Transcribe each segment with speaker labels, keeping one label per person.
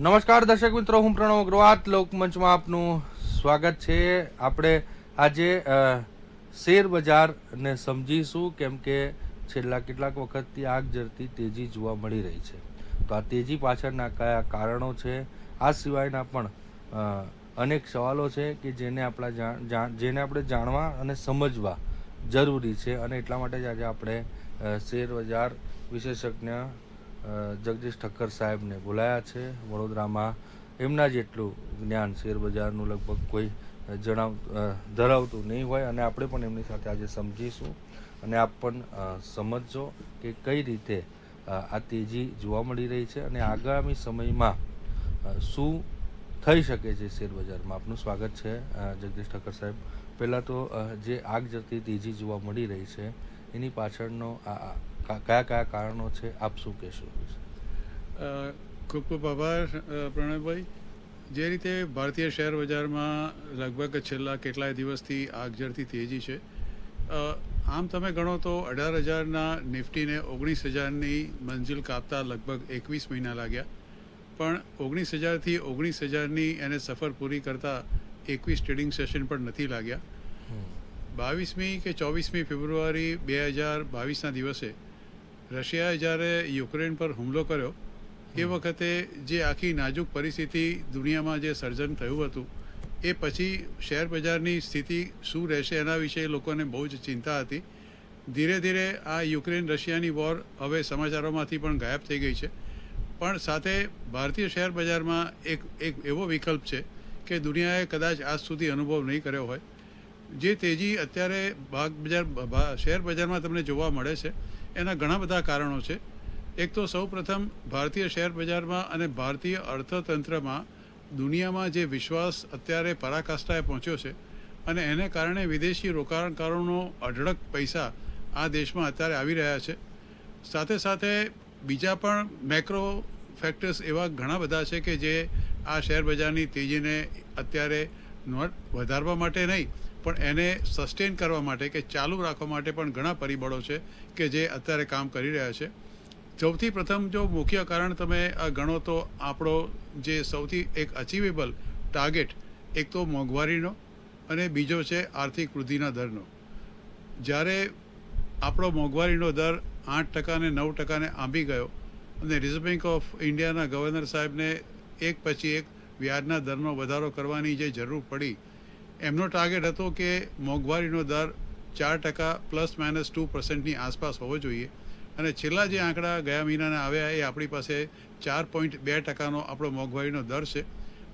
Speaker 1: નમસ્કાર દર્શક મિત્રો, હું પ્રણવ અગ્રવાલ લોકમંચમાં આપનું સ્વાગત છે. આપણે આજે શેર બજારને સમજીશું, કેમ કે છેલ્લા કેટલાક વખતથી આગ ઝરતી તેજી જોવા મળી રહી છે. તો આ તેજી પાછળના કયા કારણો છે, આ સિવાયના પણ અનેક સવાલો છે કે જેને આપણે જાણવા અને સમજવા જરૂરી છે. અને એટલા માટે જ આજે આપણે શેર બજાર વિશેષજ્ઞ જગદીશ ઠક્કર સાહેબને બોલાયા છે. વડોદરામાં એમના જેટલું જ્ઞાન શેર બજારનું લગભગ કોઈ ધરાવતું નહીં હોય, અને આપણે પણ એમની સાથે આજે સમજીશું અને આપ પણ સમજજો કે કઈ રીતે આ તેજી જોવા મળી રહી છે અને આગામી સમયમાં શું થઈ શકે છે શેર બજારમાં. આપનું સ્વાગત છે જગદીશ ઠક્કર સાહેબ. પહેલાં તો જે આગ ઝરતી તેજી જોવા મળી રહી છે એની પાછળનો કયા કયા કારણો છે, આપ શું કહેશો?
Speaker 2: ખૂબ ખૂબ આભાર પ્રણવભાઈ. જે રીતે ભારતીય શેર બજારમાં લગભગ છેલ્લા કેટલાય દિવસથી આગ ઝરતી તેજી છે, આમ તમે ગણો તો 18,000ના નિફ્ટીને 19,000ની મંજિલ કાપતા લગભગ 21 મહિના લાગ્યા, પણ 19,000થી 19,000ની એને સફર પૂરી કરતા 21 ટ્રેડિંગ સેશન પણ નથી લાગ્યા. 22મી કે 24મી ફેબ્રુઆરી 2022ના દિવસે રશિયાએ જ્યારે યુક્રેન પર હુમલો કર્યો, એ વખતે જે આખી નાજુક પરિસ્થિતિ દુનિયામાં જે સર્જન થયું હતું, એ પછી શેર બજારની સ્થિતિ શું રહેશે એના વિશે લોકોને બહુ જ ચિંતા હતી. ધીરે ધીરે આ યુક્રેન રશિયાની વોર હવે સમાચારોમાંથી પણ ગાયબ થઈ ગઈ છે, પણ સાથે ભારતીય શેર બજારમાં એક એવો વિકલ્પ છે કે દુનિયાએ કદાચ આજ સુધી અનુભવ નહીં કર્યો હોય. જે તેજી અત્યારે શેર બજારમાં તમને જોવા મળે છે એના ઘણા બધા કારણો છે. એક તો સૌ પ્રથમ ભારતીય શેર બજારમાં અને ભારતીય અર્થતંત્રમાં દુનિયામાં જે વિશ્વાસ અત્યારે પરાકાષ્ઠાએ પહોંચ્યો છે, અને એને કારણે વિદેશી રોકાણકારોનો અઢળક પૈસા આ દેશમાં અત્યારે આવી રહ્યા છે. સાથે સાથે બીજા પણ મેક્રો ફેક્ટર્સ એવા ઘણા બધા છે કે જે આ શેર બજારની તેજીને અત્યારે વધારવા માટે નહીં, પણ એને સસ્ટેન કરવા માટે કે ચાલુ રાખવા માટે પણ ઘણા પરિબળો છે કે જે અત્યારે કામ કરી રહ્યા છે. સૌથી પ્રથમ જો મુખ્ય કારણ તમે આ ગણો તો આપણો જે સૌથી એક અચીવેબલ ટાર્ગેટ, એક તો મોંઘવારીનો અને બીજો છે આર્થિક વૃદ્ધિના દરનો. જ્યારે આપણો મોંઘવારીનો દર 8% ને 9% આંબી ગયો અને રિઝર્વ બેંક ઓફ ઇન્ડિયાના ગવર્નર સાહેબને એક પછી એક વ્યાજના દરનો વધારો કરવાની જે જરૂર પડી, એમનો ટાર્ગેટ હતો કે મોંઘવારીનો દર 4% ±2%ની આસપાસ હોવો જોઈએ. અને છેલ્લા જે આંકડા ગયા મહિનાના આવ્યા એ આપણી પાસે 4.2%નો આપણો મોંઘવારીનો દર છે.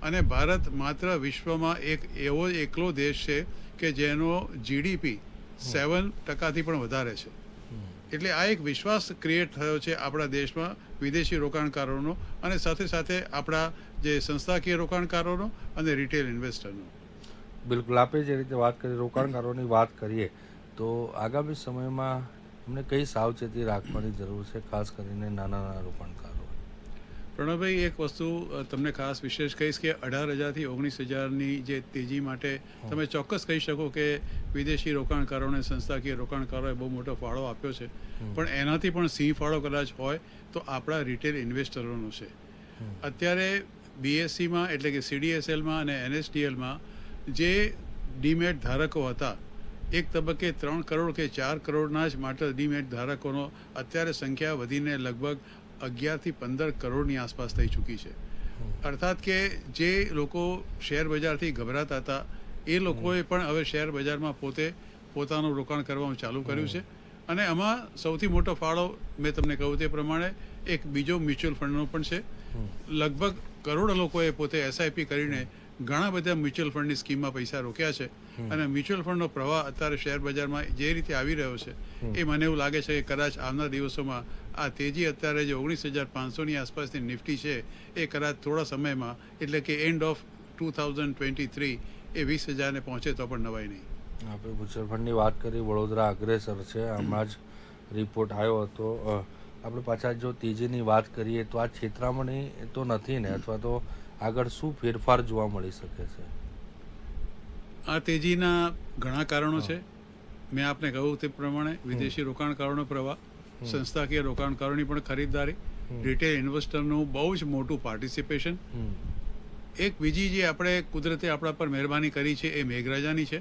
Speaker 2: અને ભારત માત્ર વિશ્વમાં એક એવો એકલો દેશ છે કે જેનો જીડીપી 7%થી પણ વધારે છે. એટલે આ એક વિશ્વાસ ક્રિએટ થયો છે આપણા દેશમાં વિદેશી રોકાણકારોનો, અને સાથે સાથે આપણા જે સંસ્થાકીય રોકાણકારોનો અને રિટેલ ઇન્વેસ્ટરનો.
Speaker 1: બિલકુલ, આપણે જે રીતે વાત કરી, રોકાણકારોની વાત કરીએ તો આગામી સમયમાં અમને કઈ સાવચેતી રાખવાની જરૂર છે, ખાસ કરીને નાના રોકાણકારો?
Speaker 2: પ્રણવભાઈ, એક વસ્તુ તમને ખાસ વિશેષ કહીશ કે 18,000થી 19,000ની જે તેજી માટે તમે ચોક્કસ કહી શકો કે વિદેશી રોકાણકારોને સંસ્થાકીય રોકાણકારોએ બહુ મોટો ફાળો આપ્યો છે, પણ એનાથી પણ સિંહ ફાળો કદાચ હોય તો આપણા રિટેલ ઇન્વેસ્ટરોનો છે. અત્યારે બીએસસીમાં એટલે કે સીડીએસએલમાં અને એનએસડીએલમાં જે ડીમેટ ધારકો હતા, એક તબક્કે 3 કરોડ કે 4 કરોડના જ માત્ર ડીમેટ ધારકોનો અત્યારે સંખ્યા વધીને લગભગ 11થી 15 કરોડની આસપાસ થઈ ચૂકી છે. અર્થાત કે જે લોકો શેર બજારથી ગભરાતા હતા એ લોકોએ પણ હવે શેર બજારમાં પોતાનું રોકાણ કરવાનું ચાલુ કર્યું છે. અને આમાં સૌથી મોટો ફાળો મેં તમને કહ્યું તે પ્રમાણે એક બીજો મ્યુચ્યુઅલ ફંડનો પણ છે. લગભગ કરોડો લોકોએ પોતે એસઆઈપી કરીને ઘણા બધા મ્યુચ્યુઅલ ફંડની સ્કીમમાં પૈસા રોક્યા છે. અને મ્યુચ્યુઅલ ફંડનો પ્રવાહ અત્યારે શેર બજારમાં જે રીતે આવી રહ્યો છે, એ મને એવું લાગે છે કે કદાચ આવનાર દિવસોમાં આ તેજી અત્યારે જે 19,500ની આસપાસની નિફ્ટી છે એ કદાચ થોડા સમયમાં એટલે કે એન્ડ ઓફ 2023 એ 20,000ને પહોંચે તો પણ નવાઈ નહીં.
Speaker 1: આપણે મ્યુચ્યુઅલ ફંડની વાત કરી, વડોદરા અગ્રેસર છે. હમણાં જ રિપોર્ટ આવ્યો હતો. આપણે પાછા જો તેજીની વાત કરીએ તો આ છેતરામણી તો નથી ને, અથવા તો આગળ શું ફેરફાર જોવા મળી શકે છે?
Speaker 2: આ તેજીના ઘણા કારણો છે. મેં આપને કહ્યું તે પ્રમાણે વિદેશી રોકાણકારોનો પ્રવાહ, સંસ્થાકીય રોકાણકારોની પણ ખરીદદારી, રિટેલ ઇન્વેસ્ટરનું બહુ જ મોટું પાર્ટિસિપેશન. એક બીજી જે આપણે કુદરતે આપણા પર મહેરબાની કરી છે એ મેઘરાજાની છે.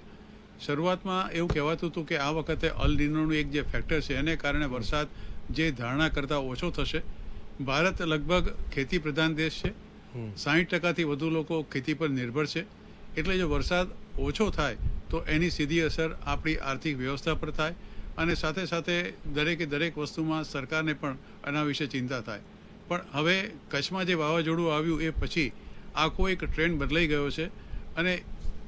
Speaker 2: શરૂઆતમાં એવું કહેવાતું હતું કે આ વખતે અલ નીનોનું એક જે ફેક્ટર છે એને કારણે વરસાદ જે ધારણા કરતાં ઓછો થશે. ભારત લગભગ ખેતી પ્રધાન દેશ છે. 60%થી વધુ લોકો ખેતી પર નિર્ભર છે. એટલે જો વરસાદ ઓછો થાય તો એની સીધી અસર આપણી આર્થિક વ્યવસ્થા પર થાય અને સાથે સાથે દરેકે દરેક વસ્તુમાં સરકારને પણ એના વિશે ચિંતા થાય. પણ હવે કચ્છમાં જે વાવાઝોડું આવ્યું એ પછી આખો એક ટ્રેન્ડ બદલાઈ ગયો છે અને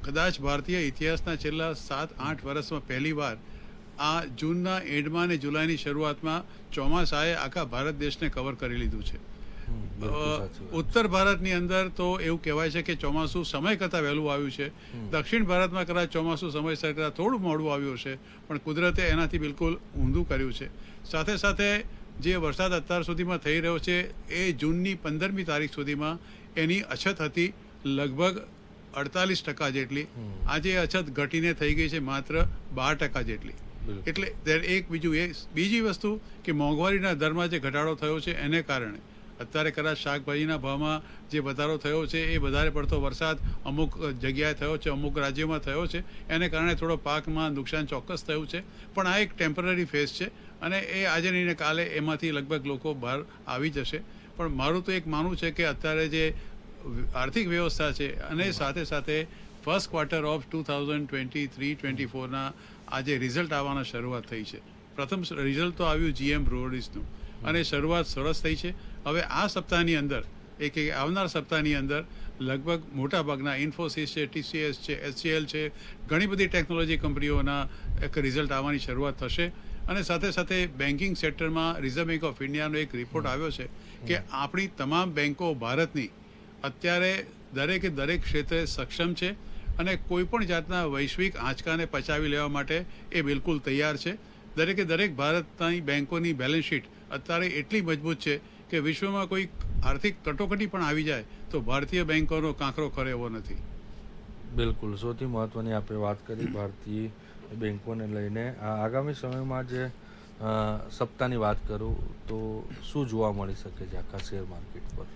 Speaker 2: કદાચ ભારતીય ઇતિહાસના છેલ્લા 7-8 વર્ષમાં પહેલીવાર આ જૂનના એન્ડમાં અને જુલાઈની શરૂઆતમાં ચોમાસાએ આખા ભારત દેશને કવર કરી લીધું છે. ઉત્તર ભારતની અંદર તો એવું કહેવાય છે કે ચોમાસું સમય કરતાં વહેલું આવ્યું છે. દક્ષિણ ભારતમાં કદાચ ચોમાસું સમયસર કરતાં થોડું મોડું આવ્યું છે, પણ કુદરતે એનાથી બિલકુલ ઊંધું કર્યું છે. સાથે સાથે જે વરસાદ અત્યાર સુધીમાં થઈ રહ્યો છે એ જૂનની 15મી તારીખ સુધીમાં એની અછત હતી લગભગ 48% જેટલી. આજે અછત ઘટીને થઈ ગઈ છે માત્ર 12% જેટલી. એટલે એક બીજી વસ્તુ કે મોંઘવારીના દરમાં જે ઘટાડો થયો છે એને કારણે અત્યારે કદાચ શાકભાજીના ભાવમાં જે વધારો થયો છે એ વધારે પડતો વરસાદ અમુક જગ્યાએ થયો છે, અમુક રાજ્યોમાં થયો છે. એને કારણે થોડો પાકમાં નુકસાન ચોક્કસ થયું છે, પણ આ એક ટેમ્પરરી ફેઝ છે અને એ આજે નહીં ને કાલે એમાંથી લગભગ લોકો બહાર આવી જશે. પણ મારું તો એક માનવું છે કે અત્યારે જે આર્થિક વ્યવસ્થા છે અને સાથે સાથે ફર્સ્ટ ક્વાર્ટર ઓફ 2023-24ના આજે રિઝલ્ટ આવવાના શરૂઆત થઈ છે. પ્રથમ રિઝલ્ટ તો આવ્યું GM બ્રુવરીઝનું અને શરૂઆત સરસ થઈ છે. હવે આ સપ્તાહની અંદર આવનાર સપ્તાહની અંદર લગભગ મોટાભાગના ઇન્ફોસિસ છે, TCS છે, HCL છે, ઘણી બધી ટેકનોલોજી કંપનીઓના એક રિઝલ્ટ આવવાની શરૂઆત થશે. અને સાથે સાથે બેન્કિંગ સેક્ટરમાં રિઝર્વ બેંક ઓફ ઇન્ડિયાનો એક રિપોર્ટ આવ્યો છે કે આપણી તમામ બેન્કો ભારતની અત્યારે દરેકે દરેક ક્ષેત્રે સક્ષમ છે અને કોઈ પણ જાતના વૈશ્વિક આંચકાને પચાવી લેવા માટે એ બિલકુલ તૈયાર છે. દરેકે દરેક ભારતની બેન્કોની બેલેન્સ શીટ અત્યારે એટલી મજબૂત છે કે વિશ્વમાં કોઈ આર્થિક કટોકટી પણ આવી જાય તો ભારતીય બેન્કોનો કાંકરો ખરે એવો નથી.
Speaker 1: બિલકુલ, સૌથી મહત્વની આપણે વાત કરી ભારતીય બેન્કોને લઈને. આગામી સમયમાં જે સપ્તાહની વાત કરું તો શું જોવા મળી શકે છે આખા શેર માર્કેટ પર?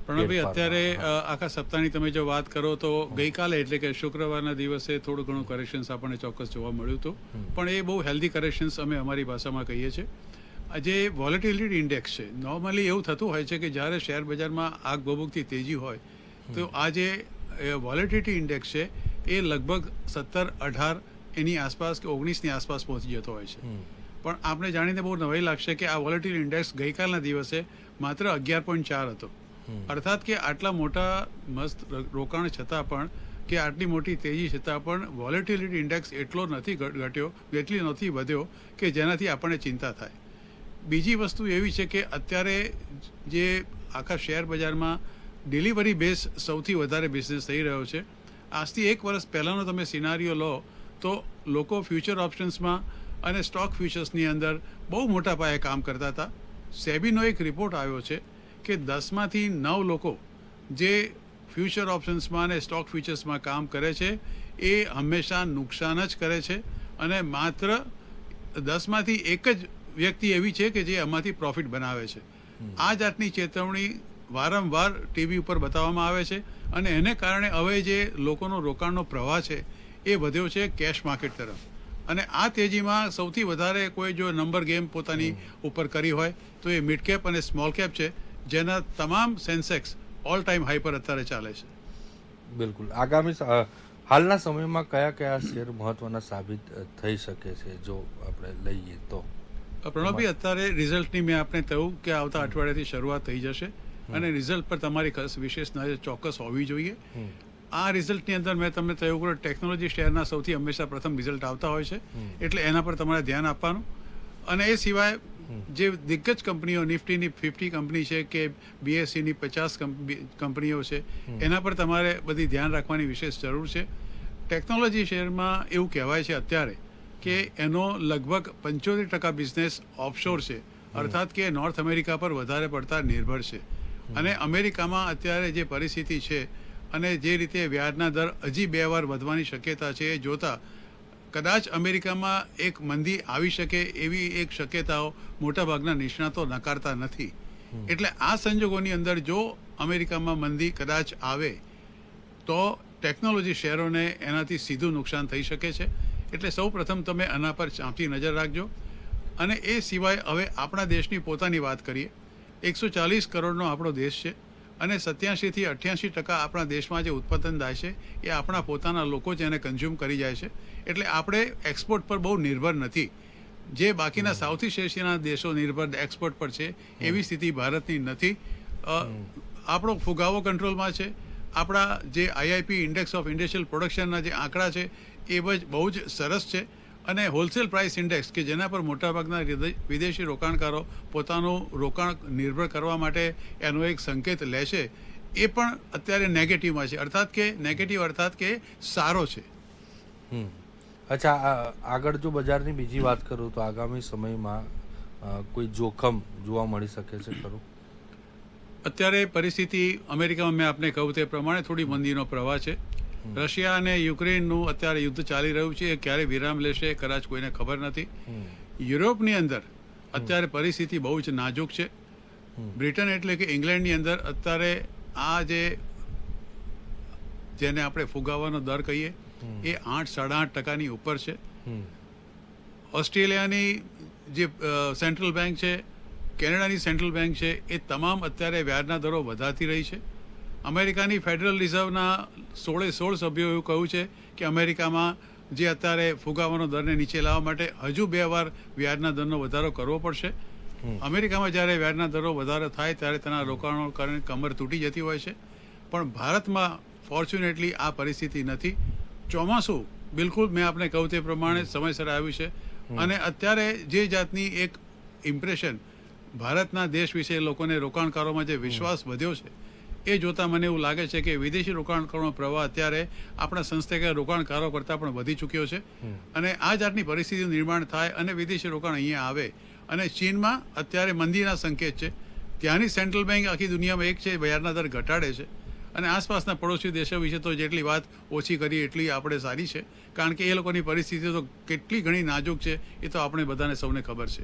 Speaker 2: પ્રણવભાઈ, અત્યારે આખા સપ્તાહની તમે જો વાત કરો તો ગઈકાલે એટલે કે શુક્રવારના દિવસે થોડું ઘણું કરેક્શન્સ આપણને ચોક્કસ જોવા મળ્યું હતું, પણ એ બહુ હેલ્ધી કરેક્શન્સ અમે અમારી ભાષામાં કહીએ છીએ. આજે વોલેટિલિટી ઇન્ડેક્સ છે, નોર્મલી એવું થતું હોય છે કે જ્યારે શેર બજારમાં આગ ભભૂકથી તેજી હોય તો આ જે વોલેટિલિટી ઇન્ડેક્સ છે એ લગભગ 17-18 એની આસપાસ કે 19ની આસપાસ પહોંચી જતો હોય છે. પણ આપણે જાણીને બહુ નવાઈ લાગશે કે આ વોલેટિલિટી ઇન્ડેક્સ ગઈકાલના દિવસે માત્ર 11.4 હતો. અર્થાત કે આટલા મોટા મસ્ત રોકાણ છતાં પણ કે આટલી મોટી તેજી છતાં પણ વોલેટિલિટી ઇન્ડેક્સ એટલો નથી ઘટ્યો, એટલી નથી વધ્યો કે જેનાથી આપણને ચિંતા થાય. બીજી વસ્તુ એવી છે કે અત્યારે જે આખા શેર બજારમાં ડિલિવરી બેઝ સૌથી વધારે બિઝનેસ થઈ રહ્યો છે. આજથી 1 વર્ષ પહેલાંનો તમે સિનારીઓ લો તો લોકો ફ્યુચર ઓપ્શન્સમાં અને સ્ટોક ફ્યુચર્સની અંદર બહુ મોટા પાયે કામ કરતા હતા. સેબીનો એક રિપોર્ટ આવ્યો છે કે 10માંથી 9 લોકો જે ફ્યુચર ઓપ્શન્સમાં અને સ્ટોક ફ્યુચર્સમાં કામ કરે છે એ હંમેશા નુકસાન જ કરે છે અને માત્ર 10માંથી 1 જ વ્યક્તિ એવી છે કે જે આમાંથી પ્રોફિટ બનાવે છે. આ જાતની ચેતવણી વારંવાર ટીવી ઉપર બતાવવામાં આવે છે અને એને કારણે હવે જે લોકોનો રોકાણનો પ્રવાહ છે એ વધ્યો છે કેશ માર્કેટ તરફ. અને આ તેજીમાં સૌથી વધારે કોઈ જો નંબર ગેમ પોતાની ઉપર કરી હોય તો એ મિડ કેપ અને સ્મોલ કેપ છે, જેના તમામ સેન્સેક્સ ઓલ ટાઈમ હાઈ પર અત્યારે ચાલે છે.
Speaker 1: બિલકુલ. આગામી હાલના સમયમાં કયા કયા શેર મહત્વના સાબિત થઈ શકે છે જો આપણે લઈએ તો?
Speaker 2: પ્રણવભાઈ, અત્યારે રિઝલ્ટની મેં આપણે કહ્યું કે આવતા અઠવાડિયાથી શરૂઆત થઈ જશે અને રિઝલ્ટ પર તમારી વિશેષ નજર ચોક્કસ હોવી જોઈએ. આ રિઝલ્ટની અંદર મેં તમને કહ્યું કે ટેકનોલોજી શેરના સૌથી હંમેશા પ્રથમ રિઝલ્ટ આવતા હોય છે, એટલે એના પર તમારે ધ્યાન આપવાનું. અને એ સિવાય જે દિગ્ગજ કંપનીઓ, નિફ્ટીની 50 કંપની છે કે BSEની 50 કંપનીઓ છે, એના પર તમારે બધી ધ્યાન રાખવાની વિશેષ જરૂર છે. ટેકનોલોજી શેરમાં એવું કહેવાય છે અત્યારે કે એનો લગભગ 75% બિઝનેસ ઓફશોર છે, અર્થાત કે નોર્થ અમેરિકા પર વધારે પડતા નિર્ભર છે. અને અમેરિકામાં અત્યારે જે પરિસ્થિતિ છે અને જે રીતે વ્યાજના દર હજી 2 વાર વધવાની શક્યતા છે એ જોતા કદાચ અમેરિકામાં એક મંદી આવી શકે એવી એક શક્યતાઓ મોટાભાગના નિષ્ણાતો નકારતા નથી. એટલે આ સંજોગોની અંદર જો અમેરિકામાં મંદી કદાચ આવે તો ટેકનોલોજી શેરોને એનાથી સીધું નુકસાન થઈ શકે છે. એટલે સૌ પ્રથમ તમે આના પર ચાંપતી નજર રાખજો. અને એ સિવાય હવે આપણા દેશની પોતાની વાત કરીએ. 140 કરોડનો આપણો દેશ છે અને 87થી 88% આપણા દેશમાં જે ઉત્પાદન થાય છે એ આપણા પોતાના લોકો જ એને કન્ઝ્યુમ કરી જાય છે. એટલે આપણે એક્સપોર્ટ પર બહુ નિર્ભર નથી. જે બાકીના સાઉથ ઇસ્ટ એશિયાના દેશો નિર્ભર એક્સપોર્ટ પર છે એવી સ્થિતિ ભારતની નથી. આપણો ફુગાવો કંટ્રોલમાં છે. આપણા જે આઈઆઈપી ઇન્ડેક્સ ઓફ ઇન્ડસ્ટ્રીયલ પ્રોડક્શનના જે આંકડા છે એ બહુ જ સરસ છે. અને હોલસેલ પ્રાઇસ ઇન્ડેક્સ કે જેના પર મોટાભાગના વિદેશી રોકાણકારો પોતાનું રોકાણ નિર્ભર કરવા માટે એનો એક સંકેત લે છે એ પણ અત્યારે નેગેટિવમાં છે. અર્થાત કે સારો છે.
Speaker 1: અચ્છા, આગળ જો બજારની બીજી વાત કરું તો આગામી સમયમાં કોઈ જોખમ જોવા મળી શકે છે ખરું?
Speaker 2: અત્યારે પરિસ્થિતિ અમેરિકામાં મેં આપને કહ્યું તે પ્રમાણે થોડી મંદીનો પ્રવાહ છે. રશિયા અને યુક્રેનનું અત્યારે યુદ્ધ ચાલી રહ્યું છે. એ ક્યારે વિરામ લેશે કદાચ કોઈને ખબર નથી. યુરોપની અંદર અત્યારે પરિસ્થિતિ બહુ જ નાજુક છે. બ્રિટન એટલે કે ઇંગ્લેન્ડની અંદર અત્યારે આ જેને આપણે ફુગાવાનો દર કહીએ એ 8-8.5% ઉપર છે. ઓસ્ટ્રેલિયાની જે સેન્ટ્રલ બેંક છે, કેનેડાની સેન્ટ્રલ બેંક છે, એ તમામ અત્યારે વ્યાજના દરો વધારતી રહી છે. અમેરિકાની ફેડરલ રિઝર્વના 16 સભ્યોએ એવું કહ્યું છે કે અમેરિકામાં જે અત્યારે ફુગાવાનો દરને નીચે લાવવા માટે હજુ 2 વાર વ્યાજના દરનો વધારો કરવો પડશે. અમેરિકામાં જ્યારે વ્યાજના દરો વધારો થાય ત્યારે તેના રોકાણો કારણે કમર તૂટી જતી હોય છે. પણ ભારતમાં ફોર્ચ્યુનેટલી આ પરિસ્થિતિ નથી. ચોમાસું બિલકુલ મેં આપને કહ્યું તે પ્રમાણે સમયસર આવ્યું છે. અને અત્યારે જે જાતની એક ઇમ્પ્રેશન ભારતના દેશ વિશે લોકોને રોકાણકારોમાં જે વિશ્વાસ વધ્યો છે એ જોતાં મને એવું લાગે છે કે વિદેશી રોકાણકારોનો પ્રવાહ અત્યારે આપણા સંસ્થાકીય રોકાણકારો કરતાં પણ વધી ચૂક્યો છે. અને આ જાતની પરિસ્થિતિનું નિર્માણ થાય અને વિદેશી રોકાણ અહીંયા આવે. અને ચીનમાં અત્યારે મંદીના સંકેત છે. ત્યાંની સેન્ટ્રલ બેંક આખી દુનિયામાં એક છે, વ્યાજના દર ઘટાડે છે. અને આસપાસના પડોશી દેશો વિશે તો જેટલી વાત ઓછી કરીએ એટલી આપણે સારી છે. કારણ કે એ લોકોની પરિસ્થિતિ તો કેટલી ઘણી નાજુક છે એ તો આપણે બધાને સૌને ખબર છે.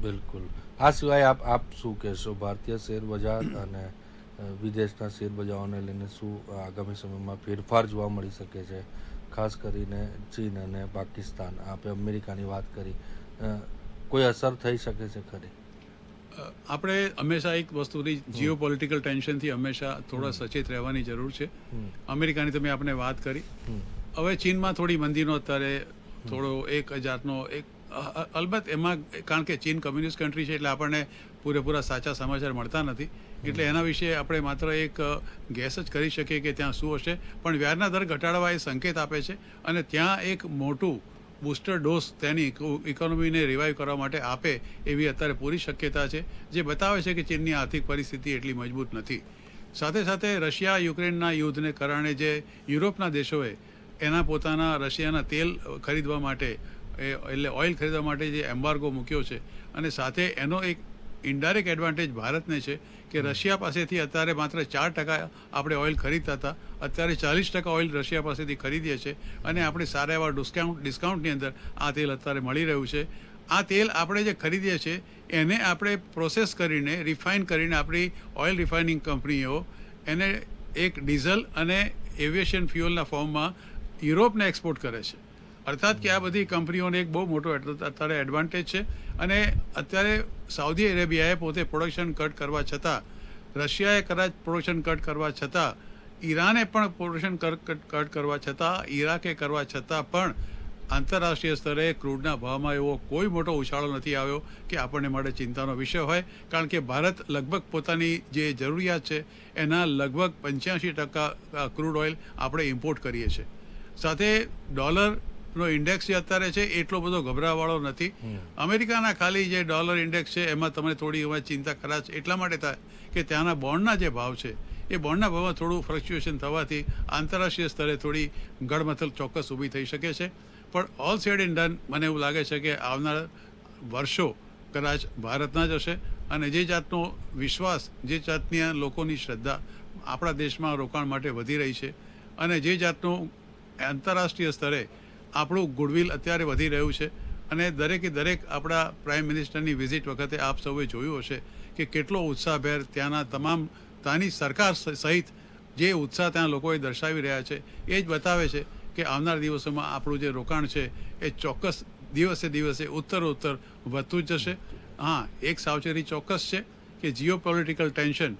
Speaker 1: બિલકુલ. આ સિવાય આપ શું કહેશો? ભારતીય શેર બજાર અને વિદેશના શેર બજારોને લઈને શું આગામી સમયમાં ફેરફાર જોવા મળી શકે છે? ખાસ કરીને ચીન અને પાકિસ્તાન, આપણે અમેરિકાની વાત કરી, કોઈ અસર થઈ શકે છે ખરી?
Speaker 2: આપણે હંમેશા એક વસ્તુની જીઓ પોલિટિકલ ટેન્શનથી હંમેશા થોડા સચેત રહેવાની જરૂર છે. અમેરિકાની તમે આપણે વાત કરી. હવે ચીનમાં થોડી મંદીનો અત્યારે થોડો એક જાતનો એક અલબત્ત એમાં કારણ કે ચીન કમ્યુનિસ્ટ કન્ટ્રી છે એટલે આપણને પૂરેપૂરા સાચા સમાચાર મળતા નથી. એટલે એના વિશે આપણે માત્ર એક ગેસ જ કરી શકીએ કે ત્યાં શું હશે. પણ વ્યાજના દર ઘટાડવા એ સંકેત આપે છે અને ત્યાં એક મોટું બૂસ્ટર ડોઝ તેની ઇકોનોમીને રિવાઇવ કરવા માટે આપે એવી અત્યારે પૂરી શક્યતા છે, જે બતાવે છે કે ચીનની આર્થિક પરિસ્થિતિ એટલી મજબૂત નથી. સાથે સાથે રશિયા યુક્રેનના યુદ્ધને કારણે જે યુરોપના દેશોએ એના પોતાના રશિયાના તેલ ખરીદવા માટે એટલે ઓઇલ ખરીદવા માટે જે એમ્બાર્ગો મૂક્યો છે અને સાથે એનો એક ઇનડાયરેક્ટ એડવાન્ટેજ ભારતને છે કે રશિયા પાસેથી અત્યારે માત્ર 4% આપણે ઓઇલ ખરીદતા હતા, અત્યારે 40% ઓઇલ રશિયા પાસેથી ખરીદીએ છીએ અને આપણે સારા એવા ડિસ્કાઉન્ટની અંદર આ તેલ અત્યારે મળી રહ્યું છે. આ તેલ આપણે જે ખરીદીએ છીએ એને આપણે પ્રોસેસ કરીને રિફાઇન કરીને આપણી ઓઇલ રિફાઇનિંગ કંપનીઓ એને એક ડીઝલ અને એવિએશન ફ્યુઅલના ફોર્મમાં યુરોપને એક્સપોર્ટ કરે છે. અર્થાત કે આ બધી કંપનીઓને એક બહુ મોટો અત્યારે એડવાન્ટેજ છે. અને અત્યારે સાઉદી અરેબિયાએ પોતે પ્રોડક્શન કટ કરવા છતાં, રશિયાએ કદાચ પ્રોડક્શન કટ કરવા છતાં, ઈરાને પણ પ્રોડક્શન કટ કરવા છતાં, ઈરાકે કરવા છતાં પણ આંતરરાષ્ટ્રીય સ્તરે ક્રૂડના ભાવમાં એવો કોઈ મોટો ઉછાળો નથી આવ્યો કે આપણને માટે ચિંતાનો વિષય હોય. કારણ કે ભારત લગભગ પોતાની જે જરૂરિયાત છે એના લગભગ 85% ક્રૂડ ઓઇલ આપણે ઇમ્પોર્ટ કરીએ છીએ. સાથે ડોલરનો ઇન્ડેક્સ જે અત્યારે છે એટલો બધો ગભરાવાળો નથી. અમેરિકાના ખાલી જે ડોલર ઇન્ડેક્સ છે એમાં તમને થોડી ચિંતા કદાચ એટલા માટે થાય કે ત્યાંના બોન્ડના જે ભાવ છે એ બોન્ડના ભાવમાં થોડું ફ્લક્ચ્યુએશન થવાથી આંતરરાષ્ટ્રીય સ્તરે થોડી ગડમથલ ચોક્કસ ઊભી થઈ શકે છે. પણ ઓલ સેડ એન્ડ ડન મને એવું લાગે છે કે આવનાર વર્ષો કદાચ ભારતના જ હશે. અને જે જાતનો વિશ્વાસ, જે જાતની લોકોની શ્રદ્ધા આપણા દેશમાં રોકાણ માટે વધી રહી છે અને જે જાતનું આંતરરાષ્ટ્રીય સ્તરે આપણું ગુડવિલ અત્યારે વધી રહ્યું છે અને દરેકે દરેક આપણા પ્રાઇમ મિનિસ્ટરની વિઝિટ વખતે આપ સૌએ જોયું હશે કે કેટલો ઉત્સાહભેર ત્યાંની સરકાર સહિત જે ઉત્સાહ ત્યાં લોકોએ દર્શાવી રહ્યા છે એ જ બતાવે છે કે આવનાર દિવસોમાં આપણું જે રોકાણ છે એ ચોક્કસ દિવસે દિવસે ઉત્તરોત્તર વધતું જ જશે. હા, એક સાવચેતી ચોક્કસ છે કે જીઓ પોલિટિકલ ટેન્શન,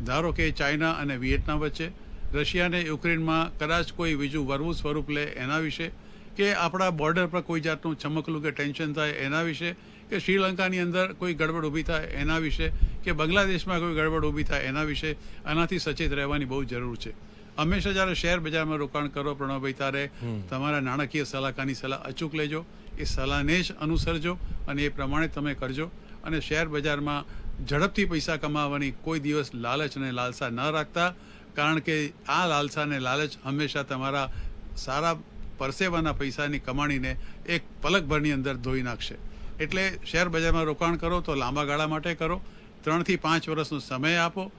Speaker 2: ધારો કે ચાઇના અને વિયેટનામ વચ્ચે, રશિયાને યુક્રેનમાં કદાચ કોઈ બીજું વરવું સ્વરૂપ લે એના વિશે, કે આપણા બોર્ડર પર કોઈ જાતનું ચમકલું કે ટેન્શન થાય એના વિશે, કે શ્રીલંકાની અંદર કોઈ ગડબડ ઊભી થાય એના વિશે, કે બાંગ્લાદેશમાં કોઈ ગડબડ ઊભી થાય એના વિશે, આનાથી સચેત રહેવાની બહુ જરૂર છે. હંમેશા જ્યારે શેર બજારમાં રોકાણ કરો પ્રણવભાઈ, ત્યારે તમારા નાણાકીય સલાહકારની સલાહ અચૂક લેજો, એ સલાહને જ અનુસરજો અને એ પ્રમાણે તમે કરજો. અને શેર બજારમાં ઝડપથી પૈસા કમાવાની કોઈ દિવસ લાલચ અને લાલસા ન રાખતા, કારણ કે આ લાલસા અને લાલચ હંમેશા તમારા સારા પરસેવાના પૈસાની કમાણીને એક પલકભરની અંદર ધોઈ નાખશે. એટલે શેર બજારમાં રોકાણ કરો તો લાંબા ગાળા માટે કરો, 3 થી 5 વર્ષનો સમય આપો,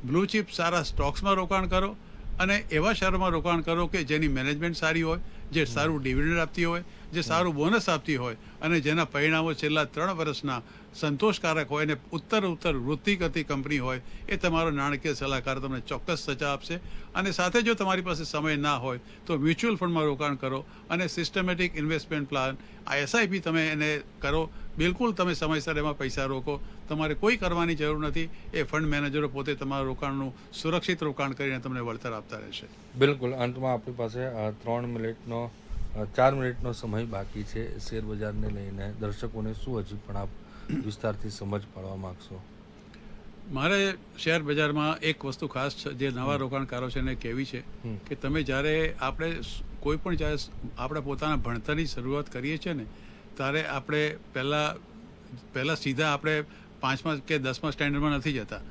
Speaker 2: બ્લુ ચિપ સારા સ્ટોક્સમાં રોકાણ કરો અને એવા શેરોમાં રોકાણ કરો કે જેની મેનેજમેન્ટ સારી હોય, જે સારું ડિવિડન્ડ આપતી હોય, જે સારું બોનસ આપતી હોય અને જેના પરિણામો છેલ્લા 3 વર્ષના સંતોષકારક હોય અને ઉત્તર વૃદ્ધિ કરતી કંપની હોય. એ તમારો નાણાકીય સલાહકાર તમને ચોક્કસ સજા આપશે. અને સાથે જો તમારી પાસે સમય ના હોય તો મ્યુચ્યુઅલ ફંડમાં રોકાણ કરો અને સિસ્ટમેટિક ઇન્વેસ્ટમેન્ટ પ્લાન, આ એસઆઈપી તમે એને કરો. બિલકુલ તમે સમયસર એમાં પૈસા રોકો, તમારે કોઈ કરવાની જરૂર નથી. એ ફંડ મેનેજરો પોતે તમારા રોકાણનું સુરક્ષિત રોકાણ કરીને તમને વળતર આપતા રહેશે.
Speaker 1: બિલકુલ. અંતમાં આપણી પાસે 4 મિનિટનો સમય બાકી છે. શેર બજારને લઈને દર્શકોને શું હજી પણ આપ વિસ્તારથી સમજ પાડવા માંગશો?
Speaker 2: મારે શેર બજારમાં એક વસ્તુ ખાસ છે જે નવા રોકાણકારો છે એને કહેવી છે કે તમે જ્યારે કોઈ પણ જ્યારે આપણે પોતાના ભણતરની શરૂઆત કરીએ છીએ ને, ત્યારે આપણે પહેલાં સીધા આપણે 5મા કે 10મા સ્ટેન્ડર્ડમાં નથી જતા.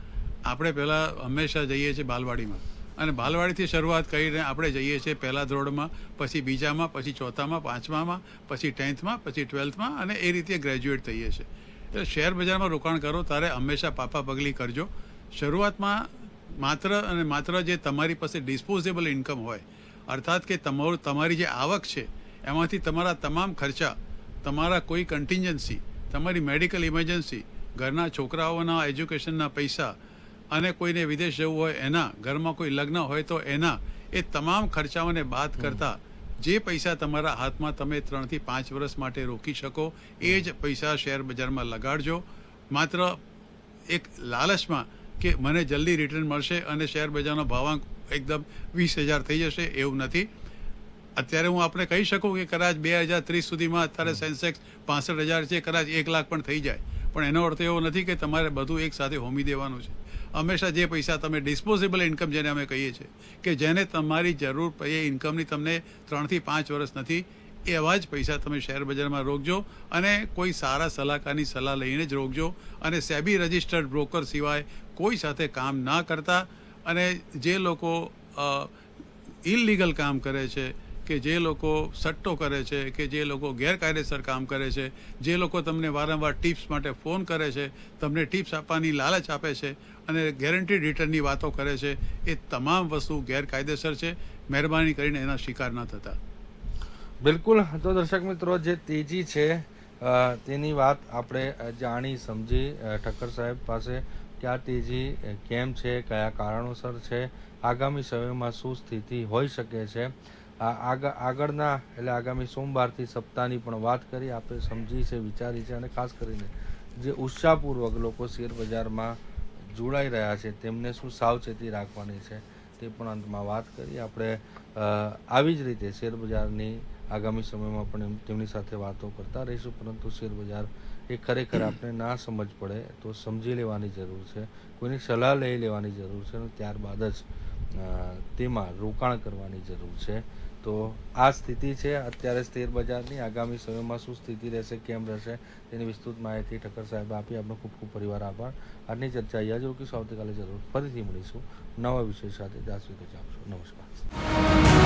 Speaker 2: આપણે પહેલાં હંમેશા જઈએ છીએ બાલવાડીમાં, અને બાલવાડીથી શરૂઆત કરીને આપણે જઈએ છીએ પહેલા ધોરણમાં, પછી બીજામાં, પછી ચોથામાં, 5મામાં, પછી 10થમાં, પછી 12થમાં, અને એ રીતે ગ્રેજ્યુએટ થઈએ છીએ. એટલે શેર બજારમાં રોકાણ કરો ત્યારે હંમેશા પાપા પગલી કરજો. શરૂઆતમાં માત્ર જે તમારી પાસે ડિસ્પોઝેબલ ઇન્કમ હોય, અર્થાત કે તમારી જે આવક છે એમાંથી તમારા તમામ ખર્ચા, તમારા કોઈ કન્ટિન્જન્સી, તમારી મેડિકલ ઇમરજન્સી, ઘરના છોકરાઓના એજ્યુકેશનના પૈસા, અને કોઈને વિદેશ જવું હોય એના, ઘરમાં કોઈ લગ્ન હોય તો એના, એ તમામ ખર્ચાઓને બાદ કરતા જે પૈસા તમારા હાથમાં તમે 3 થી 5 વર્ષ માટે રોકી શકો એ જ પૈસા શેર બજારમાં લગાડજો. માત્ર એક લાલચમાં કે મને જલ્દી રિટર્ન મળશે અને શેર બજારનો ભાવાંક એકદમ 20,000 થઈ જશે, એવું નથી. અત્યારે હું આપણે કહી શકું કે કદાચ 2030 સુધીમાં અત્યારે સેન્સેક્સ 65,000 છે, કદાચ 1 લાખ પણ થઈ જાય, પણ એનો અર્થ એવો નથી કે તમારે બધું એક સાથે હોમી દેવાનું છે. હંમેશા જે પૈસા તમે ડિસ્પોઝેબલ ઇન્કમ જેને અમે કહીએ છીએ, કે જેને તમારી જરૂર એ ઇન્કમની તમને 3 થી 5 વર્ષ નથી, એવા જ પૈસા તમે શેર બજારમાં રોકજો અને કોઈ સારા સલાહકારની સલાહ લઈને જ રોકજો. અને સેબી રજિસ્ટર્ડ બ્રોકર સિવાય કોઈ સાથે કામ ના કરતા. અને જે લોકો ઇલીગલ કામ કરે છે, કે જે લોકો સટ્ટો કરે છે, કે જે લોકો ગેરકાયદેસર કામ કરે છે, જે લોકો તમને વારંવાર ટિપ્સ માટે ફોન કરે છે, તમને ટિપ્સ આપવાની લાલચ આપે છે અને ગેરંટીડ રિટર્નની વાતો કરે છે, એ તમામ વસ્તુ ગેરકાયદેસર છે. મહેરબાની કરીને એના શિકાર ન થતા.
Speaker 1: બિલકુલ. તો દર્શક મિત્રો, જે તેજી છે તેની વાત આપણે જાણી સમજી ઠક્કર સાહેબ પાસે કે આ તેજી કેમ છે, કયા કારણોસર છે, આગામી સમયમાં શું સ્થિતિ હોઈ શકે છે. આગામી સોમવારથી સપ્તાહની પણ વાત કરી, આપણે સમજી છે, વિચારી છે, અને ખાસ કરીને જે ઉત્સાહપૂર્વક લોકો શેર બજારમાં જોડાઈ રહ્યા છે તેમને શું સાવચેતી રાખવાની છે તે પણ અંતમાં વાત કરી. આપણે આવી જ રીતે શેર બજારની આગામી સમયમાં પણ તેમની સાથે વાતો કરતા રહીશું. પરંતુ શેર બજાર એ ખરેખર આપણે ના સમજ પડે તો સમજી લેવાની જરૂર છે, કોઈની સલાહ લઈ લેવાની જરૂર છે, અને ત્યારબાદ જ તેમાં રોકાણ કરવાની જરૂર છે. તો આ સ્થિતિ છે અત્યારે શેર બજારની. આગામી સમયમાં શું સ્થિતિ રહેશે, કેમ રહેશે, તેની વિસ્તૃત માહિતી ઠક્કર સાહેબ આપી. આપનો ખૂબ ખૂબ પરિવાર આભાર. આજની ચર્ચા અહીંયા જ રોકીશું. આવતીકાલે જરૂર ફરીથી મળીશું નવા વિષય સાથે. ત્યાં સુધી રજા આપશો. નમસ્કાર.